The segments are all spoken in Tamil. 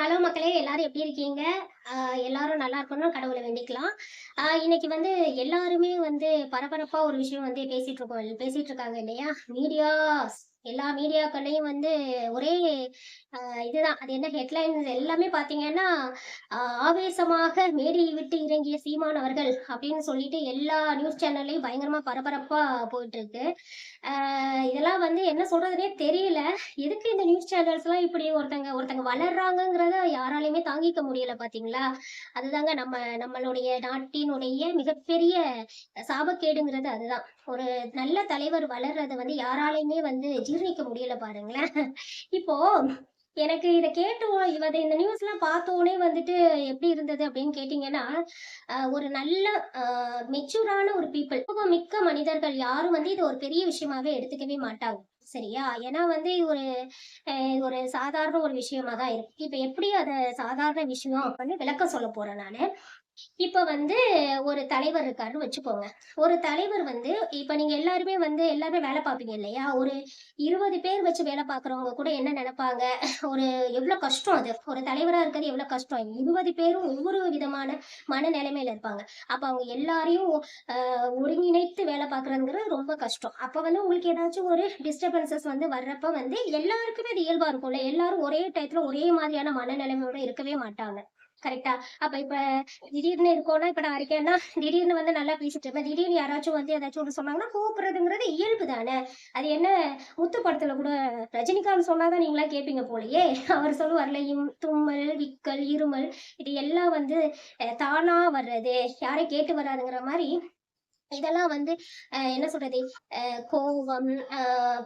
ஹலோ மக்களே! எல்லாரும் எப்படி இருக்கீங்க? எல்லாரும் நல்லா இருக்கணும்னு கடவுள வேண்டிக்கலாம். இன்னைக்கு வந்து எல்லாருமே வந்து பரபரப்பா ஒரு விஷயம் வந்து பேசிட்டு இருக்காங்க இல்லையா? மீடியாஸ் எல்லா மீடியாக்கள்லயும் வந்து ஒரே இதுதான். அது என்ன ஹெட்லைன்ஸ் எல்லாமே பார்த்தீங்கன்னா, அ ஆவேசமாக மேடையை விட்டு இறங்கிய சீமான் அவர்கள் அப்படின்னு சொல்லிட்டு எல்லா நியூஸ் சேனல்லயும் பயங்கரமா பரபரப்பா போயிட்டுருக்கு. இதெல்லாம் வந்து என்ன சொல்றதுன்னே தெரியல. எதுக்கு இந்த நியூஸ் சேனல்ஸ்லாம் இப்படி ஒருத்தங்க ஒருத்தங்க வளர்றாங்கங்கிறத யாராலயுமே தாங்கிக்க முடியல பார்த்தீங்களா? அதுதாங்க நம்மளுடைய நாட்டினுடைய மிகப்பெரிய சாபக்கேடுங்கிறது அதுதான். ஒரு நல்ல தலைவர் வளர்றத வந்து யாராலயுமே வந்து ஜீரணிக்க முடியல பாருங்களேன். இப்போ எனக்கு இத கேட்டு இந்த நியூஸ்லாம் பார்த்தோனே வந்துட்டு எப்படி இருந்தது அப்படின்னு கேட்டீங்கன்னா, ஒரு நல்ல அ மெச்சூரான ஒரு பீப்பிள் மிக்க மனிதர்கள் யாரும் வந்து இத ஒரு பெரிய விஷயமாவே எடுத்துக்கவே மாட்டாங்க. சரியா? ஏன்னா வந்து ஒரு சாதாரண ஒரு விஷயமா தான் இருக்கு. இப்ப எப்படி அத சாதாரண விஷயம் வந்து விளக்கம் சொல்ல போறேன் நானு. இப்ப வந்து ஒரு தலைவர் இருக்காருன்னு வச்சுக்கோங்க. ஒரு தலைவர் வந்து இப்ப நீங்க எல்லாருமே வேலை பார்ப்பீங்க இல்லையா? ஒரு 20 பேர் வச்சு வேலை பார்க்குறவங்க கூட என்ன நெனைப்பாங்க? ஒரு எவ்ளோ கஷ்டம் அது. ஒரு தலைவரா இருக்கிறது எவ்ளோ கஷ்டம். 20 பேரும் ஒவ்வொரு விதமான மனநிலைமையில இருப்பாங்க. அப்ப அவங்க எல்லாரையும் ஒருங்கிணைத்து வேலை பார்க்குறதுங்கிறது ரொம்ப கஷ்டம். அப்ப வந்து உங்களுக்கு ஏதாச்சும் ஒரு டிஸ்டர்பன்ஸஸ் வந்து வர்றப்ப வந்து எல்லாருக்குமே அது இயல்பா இருக்கும்ல. எல்லாரும் ஒரே டயத்துல ஒரே மாதிரியான மனநிலைமையோட இருக்கவே மாட்டாங்க. கரெக்ட்டா? இப்ப திடீர்னு இருக்கோம்னா, இப்ப நான் இருக்கேன்னா, திடீர்னு வந்து நல்லா பேசிட்டு இருப்பேன். திடீர்னு யாராச்சும் வந்து ஏதாச்சும் ஒண்ணு சொன்னாங்கன்னா, கோவப்படுறதுங்கிறது இயல்பு தானே! அது என்ன முத்து படத்துல கூட ரஜினிகாந்த் சொன்னா தான் நீங்கலாம் கேட்பீங்க போலயே! அவர் சொல்லுவார்ல, தும்மல், விக்கல், இருமல் இது எல்லாம் வந்து தானா வர்றது. யாரையும் கேட்டு வராதுங்கிற மாரி இதெல்லாம் வந்து என்ன சொல்றது? கோவம்,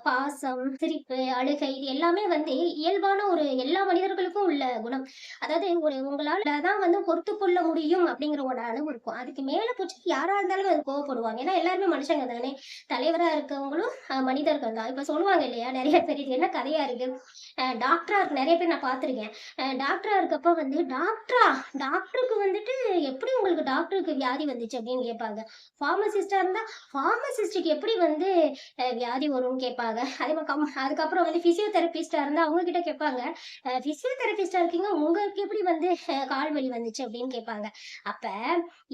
பாசம், சிரிப்பு, அழுகை இது எல்லாமே வந்து இயல்பான ஒரு எல்லா மனிதர்களுக்கும் உள்ள குணம். அதாவது உங்களால தான் வந்து பொறுத்துக்கொள்ள முடியும் அப்படிங்கிற ஒரு அளவு இருக்கும். அதுக்கு மேல போச்சு யாரா இருந்தாலும் அது கோவப்படுவாங்க. ஏன்னா எல்லாருமே மனுஷங்க தானே! தலைவரா இருக்கவங்களும் மனிதர்கள் தான். இப்ப சொல்லுவாங்க இல்லையா? நெறைய பேர் இது என்ன கதையா இருக்கு? டாக்டரா இருக்கு நெறைய பேர் நான் பார்த்துருக்கேன். டாக்டரா இருக்கப்ப வந்து, "டாக்டரா? டாக்டருக்கு வந்துட்டு எப்படி உங்களுக்கு டாக்டருக்கு வியாதி வந்துச்சு?" அப்படின்னு கேட்பாங்க. பார்மசிஸ்ட்டா இருந்தா, பார்மசிஸ்ட்டுக்கு எப்படி வந்து வியாதி வரும்னு கேட்பாங்க. அதே மாரி அதுக்கப்புறம் வந்து பிசியோதெரபிஸ்ட்டா இருந்தா அவங்க கிட்ட கேட்பாங்க. பிசியோதெரபிஸ்ட்டா இருக்கீங்க, உங்களுக்கு எப்படி வந்து கால் வலி வந்துச்சு அப்படின்னு கேட்பாங்க. அப்ப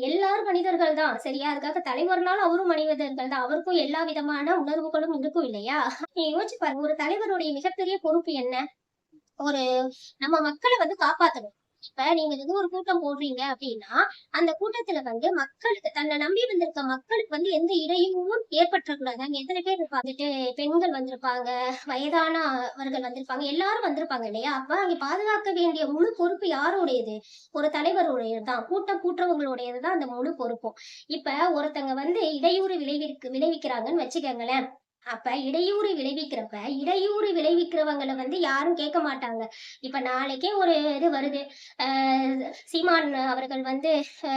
எல்லாரும் மனிதர்கள் தான். சரியா? அதுக்காக தலைவர்னாலும் அவரும் மனிதர்கள் தான். அவருக்கும் எல்லா விதமான உணர்வுகளும் இருக்கும் இல்லையா? நீங்க யோசிச்சு பாருங்க. ஒரு தலைவருடைய மிகப்பெரிய பொறுப்பு என்ன? ஒரு நம்ம மக்கள வந்து காப்பாத்தணும். இப்ப நீங்க ஏதோ ஒரு கூட்டம் போடுறீங்க அப்டின்னா, அந்த கூட்டத்துல வந்து மக்களுக்கு தன்ன நம்பி வந்திருக்க மக்களுக்கு வந்து எந்த இடையூறும் ஏற்பட்டுறக்கூடாது. அங்க எத்தன பேர் இருப்பாங்க? வந்துட்டு பெண்கள் வந்திருப்பாங்க, வயதானவர்கள் வந்திருப்பாங்க, எல்லாரும் வந்திருப்பாங்க இல்லையா? அப்ப அங்க பாதுகாக்க வேண்டிய முழு பொறுப்பு யாருடையது? ஒரு தலைவருடையது தான். கூட்டம் கூட்டுறவங்களுடையது தான் அந்த முழு பொறுப்பும். இப்ப ஒருத்தங்க வந்து இடையூறு விளைவிக்கிறாங்கன்னு வச்சுக்கங்களேன். அப்ப இடையூறு விளைவிக்கிறவங்கள வந்து யாரும் கேட்க மாட்டாங்க. இப்ப நாளைக்கே ஒரு இது வருது. அ சீமான் அவர்கள் வந்து அ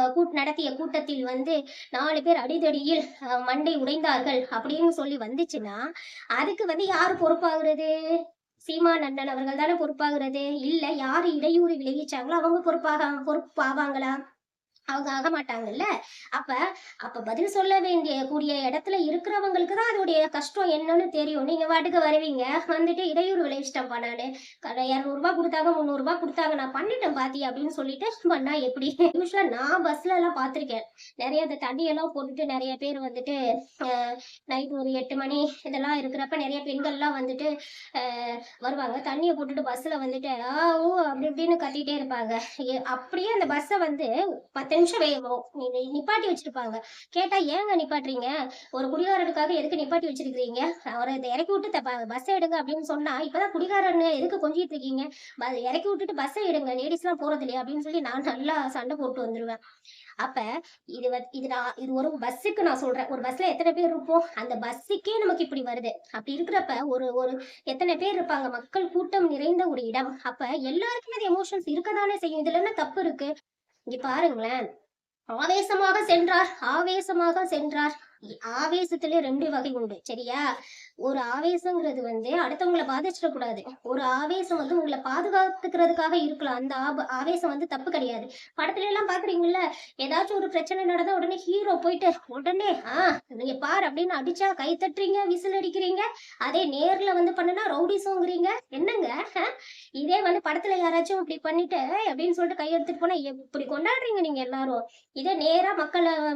பொ நடத்திய கூட்டத்தில் வந்து 4 பேர் அடிதடியில் மண்டை உடைந்தார்கள் அப்படின்னு சொல்லி வந்துச்சுன்னா, அதுக்கு வந்து யாரு பொறுப்பாகுறது? சீமான் அண்ணன் அவர்கள் தானே பொறுப்பாகுறது. இல்ல யாரு இடையூறு விளைவிச்சாங்களோ அவங்க பொறுப்பாவாங்களா? அவங்க ஆக மாட்டாங்கல்ல. அப்ப அப்ப பதில் சொல்ல கூடிய இடத்துல இருக்கிறவங்களுக்கு தான் அதோடைய கஷ்டம் என்னன்னு தெரியும். நீங்க பாட்டுக்கு வருவீங்க. வந்துட்டு இடையூறு விளைவிச்சுட்டேன்ப்பா நானு. ரூ. 200 குடுத்தாங்க, ரூ. 300 குடுத்தாங்க. நான் பண்ணிட்டேன் பாத்தி அப்படின்னு சொல்லிட்டு பண்ணா எப்படி? யூசுவலா நான் பஸ்லலாம் பார்த்துருக்கேன். நெறைய இந்த தண்ணியெல்லாம் போட்டுட்டு நெறைய பேர் வந்துட்டு அ நைட் ஒரு 8 மணி இதெல்லாம் இருக்கிறப்ப நெறைய பெண்கள்லாம் வந்துட்டு அ வருவாங்க. தண்ணிய போட்டுட்டு பஸ்ல வந்துட்டு ஊ அப்படி இப்படின்னு கத்திட்டே இருப்பாங்க. அப்படியே அந்த பஸ்ஸ வந்து 10 நிமிஷம் நிப்பாட்டி வச்சிருப்பாங்க. கேட்டா, "ஏங்க நிப்பாட்டுறீங்க? ஒரு குடிகாரனுக்காக எதுக்கு நிப்பாட்டி வச்சிருக்கிறீங்க? அவர இத இறக்கி விட்டு பஸ்ஸ எடுங்க" அப்படின்னு சொன்னா, "இப்பதான் குடிகாரன்னு எதுக்கு கொஞ்சிட்டு இருக்கீங்க? இறக்கி விட்டுட்டு பஸ்ஸ எடுங்க. லேடீஸ்லாம் போறது இல்லையா?" அப்படின்னு சொல்லி நான் நல்லா சண்டை போட்டு வந்துருவேன். அப்ப இது ஒரு பஸ்ஸுக்கு நான் சொல்றேன். ஒரு பஸ்ல எத்தன பேர் இருப்போம்? அந்த பஸ்ஸுக்கே நமக்கு இப்படி வருது. அப்படி இருக்கிறப்ப ஒரு ஒரு எத்தன பேர் இருப்பாங்க? மக்கள் கூட்டம் நிறைந்த ஒரு இடம். அப்ப எல்லாருக்குமே அது எமோஷன்ஸ் இருக்கத்தானே செய்யும். இதுல என்ன தப்பு இருக்கு? இங்க பாருங்களேன். ஆவேசமாக சென்றார், ஆவேசமாக சென்றார். ஆவேசத்துல 2 வகை உண்டு. சரியா? ஒரு ஆவேசங்கிறது வந்து அடுத்தவங்கள பாதிச்சிடக்கூடாது. ஒரு ஆவேசம் வந்து உங்கள பாதுகாத்துக்கிறதுக்காக இருக்கலாம். அந்த ஆவேசம் வந்து தப்பு கிடையாது. படத்துல எல்லாம் பாக்குறீங்கல்ல, ஏதாச்சும் ஒரு பிரச்சனை நடந்தா உடனே ஹீரோ போயிட்டு, உடனே நீங்க பாரு அப்படின்னு அடிச்சா கை தட்டுறீங்க, விசில் அடிக்கிறீங்க. அதே நேர்ல வந்து பண்ணுனா ரவுடிசம்ங்கிறீங்க. என்னங்க? இதே வந்து படத்துல யாராச்சும் இப்படி பண்ணிட்டு அப்படின்னு சொல்லிட்டு கை எடுத்துட்டு போனா இப்படி கொண்டாடுறீங்க நீங்க எல்லாரும். இதே நேரா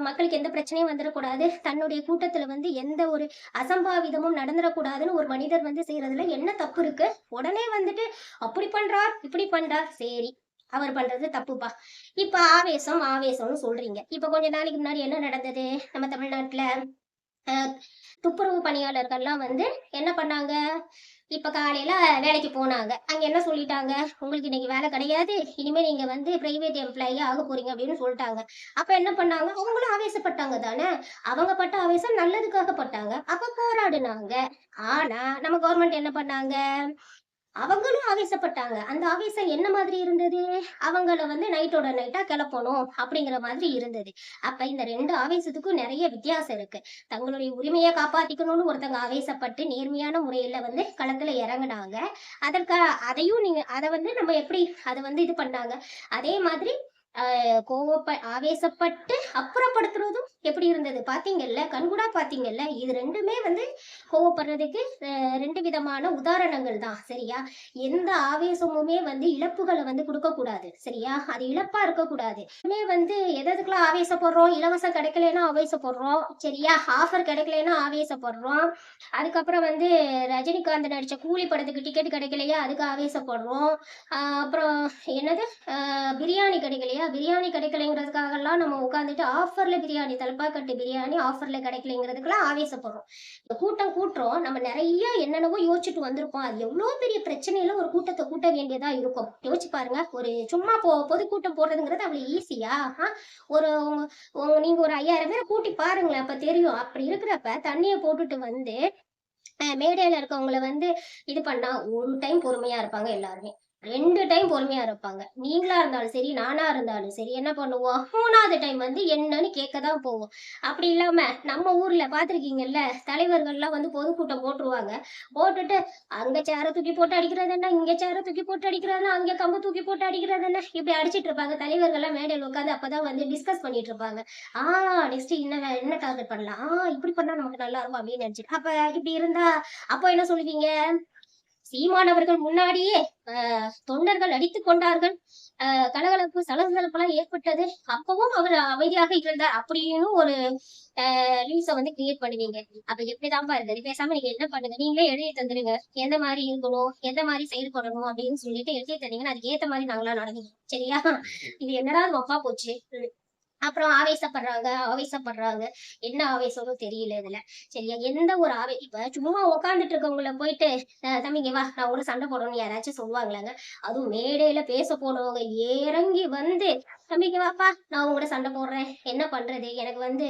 மக்களுக்கு எந்த பிரச்சனையும் வந்துடக்கூடாது. தன்னுடைய கூட்டத்துல வந்து எந்த ஒரு அசம்பாவிதமும் நடந்துடக்கூடாதுன்னு ஒரு மனிதர் வந்து செய்யறதுல என்ன தப்பு இருக்கு? உடனே வந்துட்டு அப்படி பண்றார், இப்படி பண்றார். சரி, அவர் பண்றது தப்புப்பா. இப்ப ஆவேசம்னு சொல்றீங்க. இப்ப கொஞ்ச நாளைக்கு முன்னாடி என்ன நடந்தது நம்ம தமிழ்நாட்டுல? துப்புரவு பணியாளர்கள்லாம் வந்து என்ன பண்ணாங்க? இப்ப காலையில வேலைக்கு போனாங்க. அங்க என்ன சொல்லிட்டாங்க? உங்களுக்கு இன்னைக்கு வேலை கிடையாது. இனிமே நீங்க வந்து பிரைவேட் எம்ப்ளாயி ஆக போறீங்க அப்படின்னு சொல்லிட்டாங்க. அப்ப என்ன பண்ணாங்க? அவங்களும் ஆவேசப்பட்டாங்க தானே. அவங்க பட்ட ஆவேசம் நல்லதுக்காக பட்டாங்க. அப்ப போராடுனாங்க. ஆனா நம்ம கவர்மெண்ட் என்ன பண்ணாங்க? அவங்களும் ஆவேசப்பட்டாங்க. அந்த ஆவேசம் என்ன மாதிரி இருந்தது? அவங்கள வந்து நைட்டோட நைட்டா கெளப்பணும் அப்படிங்கிற மாதிரி இருந்தது. அப்ப இந்த 2 ஆவேசத்துக்கும் நெறைய வித்தியாசம் இருக்கு. தங்களுடைய உரிமைய காப்பாத்திக்கணும்னு ஒருத்தங்க ஆவேசப்பட்டு நேர்மையான முறையில வந்து களத்துல இறங்குனாங்க. அதற்கா அதையும் நீங்க அத வந்து நம்ம எப்படி அத வந்து இது பண்ணாங்க. அதே மாதிரி அ ஆவேசப்பட்டு அப்புறப்படுத்துறதும் எப்படி இருந்தது பார்த்தீங்கல்ல? கண்கூடா பார்த்தீங்கல்ல? இது 2மே வந்து கோவப்படுறதுக்கு 2 விதமான உதாரணங்கள் தான். சரியா? எந்த ஆவேசமுமே வந்து இழப்புகள வந்து குடுக்கக்கூடாது. சரியா? அது இழப்பா இருக்கக்கூடாது. வந்து எதுக்கெல்லாம் ஆவேசப்படுறோம்? இலவசம் கிடைக்கலன்னா ஆவேசப்படுறோம். சரியா? ஆஃபர் கிடைக்கலன்னா ஆவேசப்படுறோம். அதுக்கப்புறம் வந்து ரஜினிகாந்த் நடிச்ச கூலி படத்துக்கு டிக்கெட் கிடைக்கலையா? அதுக்கு ஆவேசப்படுறோம். அப்புறம் என்னது? பிரியாணி கிடைக்கலையா? பிரியாணி கிடைக்கலைங்கிறதுக்காகலாம் நம்ம உட்காந்துட்டு ஆஃபர்ல பிரியாணி, தலப்பாக்கட்டு பிரியாணி ஆஃபர்ல கிடைக்கலைங்கிறதுக்கெல்லாம் ஆவேசப்படுறோம். இந்த கூட்டம் கூட்டுறோம். நம்ம நெறைய என்னென்னவோ யோசிச்சுட்டு வந்திருப்போம். அது எவ்வளோ பெரிய பிரச்சனையில ஒரு கூட்டத்த கூட்ட வேண்டியதா இருக்கும். யோசிச்சு பாருங்க. ஒரு சும்மா பொதுக்கூட்டம் போடுறதுங்கிறது அவ்வளவு ஈஸியா? ஒரு நீங்க ஒரு 5000 பேர கூட்டி பாருங்களேன். அப்ப தெரியும். அப்படி இருக்கிறப்ப தண்ணிய போட்டுட்டு வந்து மேடையில இருக்கவங்கள வந்து இது பண்ணா ஒரு டைம் பொறுமையா இருப்பாங்க எல்லாருமே. 2 டைம் பொறுமையா இருப்பாங்க. நீங்களா இருந்தாலும் சரி, நானா இருந்தாலும் சரி என்ன பண்ணுவோம்? 3வது டைம் வந்து என்னன்னு கேட்க தான் போவோம். அப்படி இல்லாம நம்ம ஊர்ல பார்த்துருக்கீங்கல்ல, தலைவர்கள்லாம் வந்து பொதுக்கூட்டம் போட்டுருவாங்க. போட்டுட்டு அங்க சேர தூக்கி போட்டு அடிக்கிறது என்ன, இங்க சேர தூக்கி போட்டு அடிக்கிறது என்ன, அங்க கம்ப தூக்கி போட்டு அடிக்கிறது என்ன, இப்படி அடிச்சிட்டு இருப்பாங்க. தலைவர்கள்லாம் மேடையில உட்காந்து அப்பதான் வந்து டிஸ்கஸ் பண்ணிட்டு இருப்பாங்க. ஆ நெக்ஸ்ட் என்ன டார்கெட் பண்ணலாம்? இப்படி பண்ணா நமக்கு நல்லா இருக்கும் அப்படின்னு நினைச்சிட்டு. அப்ப இப்படி இருந்தா அப்போ என்ன சொல்லுவீங்க? சீமான் அவர்கள் முன்னாடியே தொண்டர்கள் அடித்துக் கொண்டார்கள். கலகலப்பு சலசலப்பெல்லாம் ஏற்பட்டது. அப்பவும் அவர் அமைதியாக இருந்தார் அப்படின்னு ஒரு நியூஸ வந்து கிரியேட் பண்ணுவீங்க. அப்ப எப்படிதான்பா இருக்குது? பேசாம நீங்க என்ன பண்ணுங்க? நீங்களே எழுதி தந்துருங்க. எந்த மாதிரி இருக்கணும்? எந்த மாதிரி செயல்படணும்? அப்படின்னு சொல்லிட்டு எழுதி தந்தீங்கன்னா அதுக்கு ஏத்த மாதிரி நாங்களாம் நடந்துக்கிறோம். சரியா? இது என்னடா மப்பா போச்சு. அப்புறம் ஆவேசப்படுறாங்க. என்ன ஆவேசம்னு தெரியல இதுல. சரியா? எந்த ஒரு இப்ப சும்மா உட்கார்ந்துட்டு இருக்கவங்கள போயிட்டு, தம்பி இங்க வா, நான் உன்ன சண்டை போடணும்னு யாராச்சும் சொல்லுவாங்களாங்க? அதுவும் மேடையில பேச போனவங்க இறங்கி வந்து, தம்பி இங்க வாப்பா, நான் உன் கூட சண்டை போடுறேன். என்ன பண்றது? எனக்கு வந்து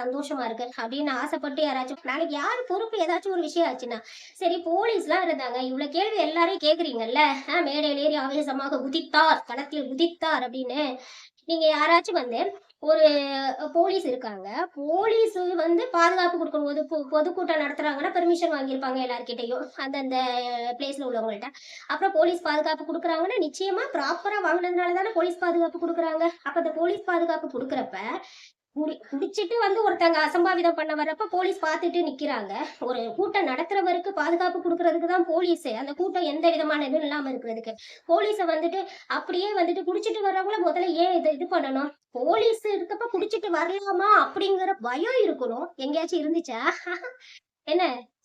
சந்தோஷமா இருக்கு அப்படின்னு ஆசைப்பட்டு யாராச்சும் நாளைக்கு யாரு பொறுப்பு ஏதாச்சும் ஒரு விஷயம் ஆச்சுன்னா, சரி போலீஸ்லாம் இருந்தாங்க. இவ்வளவு கேள்வி எல்லாரையும் கேக்குறீங்கல்ல, மேடையில ஏறி ஆவேசமாக குதித்தார், களத்தில் குதித்தார் அப்படின்னு. நீங்க யாராச்சும் வந்து ஒரு போலீஸ் இருக்காங்க. போலீஸ் வந்து பாதுகாப்பு குடுக்கணும். பொதுக்கூட்டம் நடத்துறாங்கன்னா பெர்மிஷன் வாங்கியிருப்பாங்க எல்லார்கிட்டயும். அந்தந்த பிளேஸ்ல உள்ளவங்கள்ட்ட. அப்புறம் போலீஸ் பாதுகாப்பு குடுக்குறாங்கன்னா, நிச்சயமா ப்ராப்பரா வாங்குனதுனால தானே போலீஸ் பாதுகாப்பு குடுக்குறாங்க. அப்ப அந்த போலீஸ் பாதுகாப்பு குடுக்குறப்ப, குடிச்சிட்டு வந்து ஒருத்தங்க அசம்பாவிதம் பண்ண வர்றப்ப போலீஸ் பார்த்துட்டு நிக்கிறாங்க. ஒரு கூட்டம் நடத்துறவருக்கு பாதுகாப்பு குடுக்குறதுக்கு தான் போலீஸு. அந்த கூட்டம் எந்த விதமான இதுவும் இல்லாம இருக்கிறதுக்கு. போலீஸ வந்துட்டு அப்படியே வந்துட்டு குடிச்சிட்டு வர்றவங்கள முதல்ல ஏன் இது பண்ணணும்? போலீஸ் இருக்கப்ப குடிச்சிட்டு வரலாமா? அப்படிங்கிற பயம் இருக்கணும். எங்கேயாச்சும் இருந்துச்சா? என்ன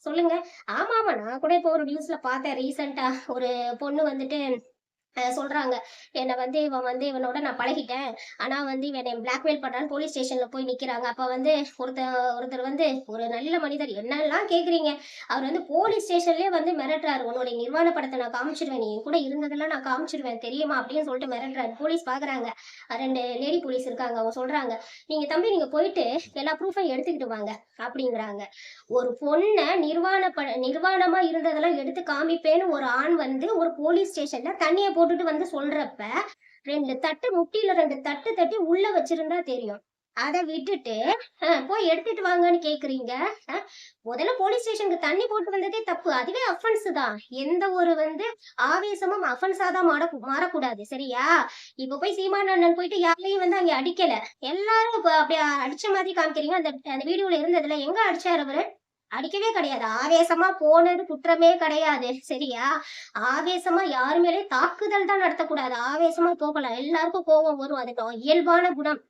சொல்லுங்க? ஆமாமா. நான் கூட இப்போ ஒரு நியூஸ்ல பார்த்தேன் ரீசென்ட்டா. ஒரு பொண்ணு வந்துட்டு சொல்றாங்க. என்ன வந்து இவன் வந்து இவனோட நான் பழகிட்டேன். ஆனா வந்து இவன் என்னைய பிளாக்மெயில் பண்றான்னு போலீஸ் ஸ்டேஷன்ல போய் நிக்கிறாங்க. அப்ப வந்து ஒருத்தர் வந்து ஒரு நல்ல மனிதர் என்னெல்லாம் கேட்குறீங்க? அவர் வந்து போலீஸ் ஸ்டேஷன்லயே வந்து மிரட்டுறாரு. உன்னுடைய நிர்வாண படத்த நான் காமிச்சுருவேன். நீ என் கூட இருந்ததெல்லாம் நான் காமிச்சுருவேன் தெரியுமா? அப்படின்னு சொல்லிட்டு மிரட்டுறாரு. போலீஸ் பார்க்குறாங்க. 2 லேடி போலீஸ் இருக்காங்க. அவங்க சொல்றாங்க, நீங்க போயிட்டு எல்லா ப்ரூஃபையும் எடுத்துக்கிட்டு வாங்க அப்படிங்கிறாங்க. ஒரு பொண்ண நிர்வாணமா இருந்ததெல்லாம் எடுத்து காமிப்பேன்னு ஒரு ஆண் வந்து ஒரு போலீஸ் ஸ்டேஷன்ல தண்ணிய போட்டுட்டு வந்து சொல்றப்ப, 2 தட்டு முட்டியில 2 தட்டு தட்டி உள்ள வச்சிருந்தா தெரியும். அத விட்டுட்டு போய் எடுத்துட்டு வாங்கன்னு கேக்குறீங்க. அ முதல்ல போலீஸ் ஸ்டேஷனுக்கு தண்ணி போட்டு வந்ததே தப்பு. அதுவே அஃபென்ஸ் தான். எந்த ஒரு ஆவேசமும் அஃபென்ஸா தான் மாறக்கூடாது. சரியா? இப்ப போய் சீமான் அண்ணன் போயிட்டு யாரையும் அங்க அடிக்கல. எல்லாரும் இப்ப அப்படியே அடிச்ச மாதிரி காமிக்கிறீங்க. அந்த அந்த வீடியோல இருந்ததுல எங்க அடிச்சாரு அவரு? அடிக்கவே கிடையாது. ஆவேசமா போனது குற்றமே கிடையாது. சரியா? ஆவேசமா யாரு மேலயும் தாக்குதல் தான் நடத்தக்கூடாது. ஆவேசமா போகலாம். எல்லாருக்கும் கோபம் வரும். அது இயல்பான குணம்.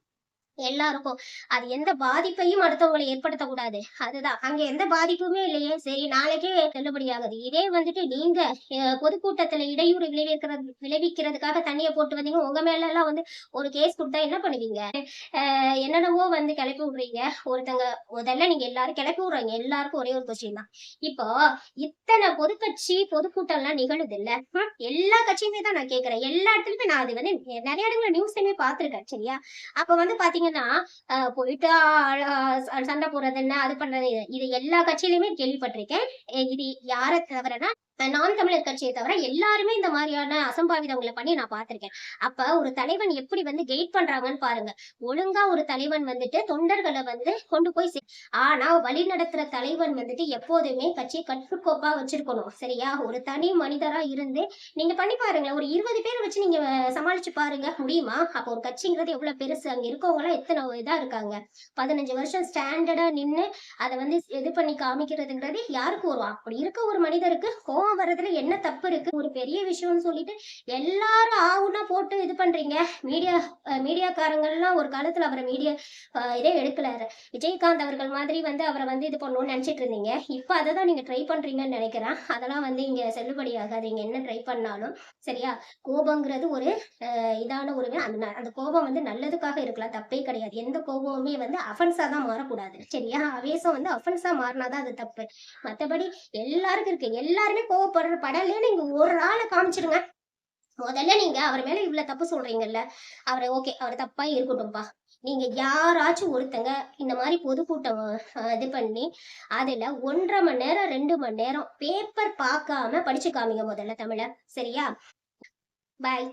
எல்லாருக்கும். அது எந்த பாதிப்பையும் அடுத்தவங்களை ஏற்படுத்தக்கூடாது. அதுதான். அங்க எந்த பாதிப்புமே இல்லையே! சரி நாளைக்கே செல்லுபடியாகுது. இதே நீங்க பொதுக்கூட்டத்துல இடையூறு விளைவிக்கிறதுக்காக தண்ணிய போட்டு வந்தீங்க. உங்க மேலலாம் ஒரு கேஸ் குடுத்தா என்ன பண்ணுவீங்க? என்னென்னவோ கிளப்பி விடுறீங்க. ஒருத்தங்க முதல்ல நீங்க எல்லாரும் கிளப்பி விடுறீங்க. எல்லாருக்கும் ஒரே ஒரு கொஸ்டின் தான். இப்போ இத்தன பொதுக்கூட்டம்லாம் நிகழுதுல்ல. எல்லா கட்சியுமே தான் நான் கேட்கிறேன். எல்லா இடத்துலயுமே நான் அது நெறைய இடங்கள்ல நியூஸ்லயுமே பார்த்திருக்கேன். சரியா? அப்ப பாத்தீங்கன்னா, போயிட்டு சண்டை போடுறது என்ன, அது பண்றது இது எல்லா கட்சியிலயுமே கேள்விப்பட்டிருக்கேன். இது யார தவிரனா நாம் தமிழர் கட்சியை தவிர எல்லாருமே இந்த மாதிரியான அசம்பாவிதங்களை பண்ணி நான் பார்த்திருக்கேன். அப்ப ஒரு தலைவன் எப்படி கைட் பண்றாங்கன்னு பாருங்க. ஒழுங்கா ஒரு தலைவன் தொண்டர்களை கொண்டு போய் ஆனா வழி நடத்துற தலைவன் எப்போதுமே கட்சியை கட்டுக்கோப்பா வச்சிருக்கணும். சரியா? ஒரு தனி மனிதரா இருந்து நீங்க பண்ணி பாருங்களேன். ஒரு 20 பேரை வச்சு நீங்க சமாளிச்சு பாருங்க. முடியுமா? அப்ப ஒரு கட்சிங்கிறது எவ்வளவு பெருசு. அங்க இருக்கவங்க எல்லாம் எத்தனை இதா இருக்காங்க. 15 வருஷம் ஸ்டாண்டர்டா நின்னு அதை இது பண்ணி காமிக்கிறதுன்றது யாருக்கு வரும்? அப்படி இருக்க ஒரு மனிதருக்கு கோவம் வர்றதுல என்ன தப்பு இருக்கு? ஒரு பெரிய விஷயம்னு சொல்லிட்டு எல்லாரும் ஆவுன்னா போட்டு இது பண்றீங்க. மீடியாக்காரங்கள்லாம் ஒரு காலத்துல அவரை இதே எடுக்கலாரு. விஜயகாந்த் அவர்கள் மாதிரி அவரை இது பண்ணணும்னு நினைச்சிட்டு இருந்தீங்க. இப்ப அதை தான் நீங்க ட்ரை பண்றீங்கன்னு நினைக்கிறேன். அதெல்லாம் இங்க செல்லுபடி ஆகாது. என்ன ட்ரை பண்ணாலும். சரியா? கோபங்கிறது ஒரு இதான ஒரு அந்த கோபம் நல்லதுக்காக இருக்கலாம். தப்பே கிடையாது. எந்த கோபமுமே அஃபென்ஸா தான் மாறக்கூடாது. சரியா? ஆவேசம் அஃபென்ஸா மாறினாதான் அது தப்பு. மத்தபடி எல்லாருக்கும் இருக்கு. எல்லாருமே கோவப்படுற படலன்னு நீங்க ஒரு ஆளை காமிச்சிருங்க. முதல்ல நீங்க அவர் மேல இவ்வளவு தப்பு சொல்றீங்கல்ல, அவரை ஓகே, அவர் தப்பா இருக்கட்டும்பா. நீங்க யாராச்சும் ஒருத்தங்க இந்த மாதிரி பொதுக்கூட்டம் இது பண்ணி அதுல 1.5 மணி நேரம் 2 மணி நேரம் பேப்பர் பார்க்காம படிச்சு காமிங்க முதல்ல தமிழ. சரியா? பாய்.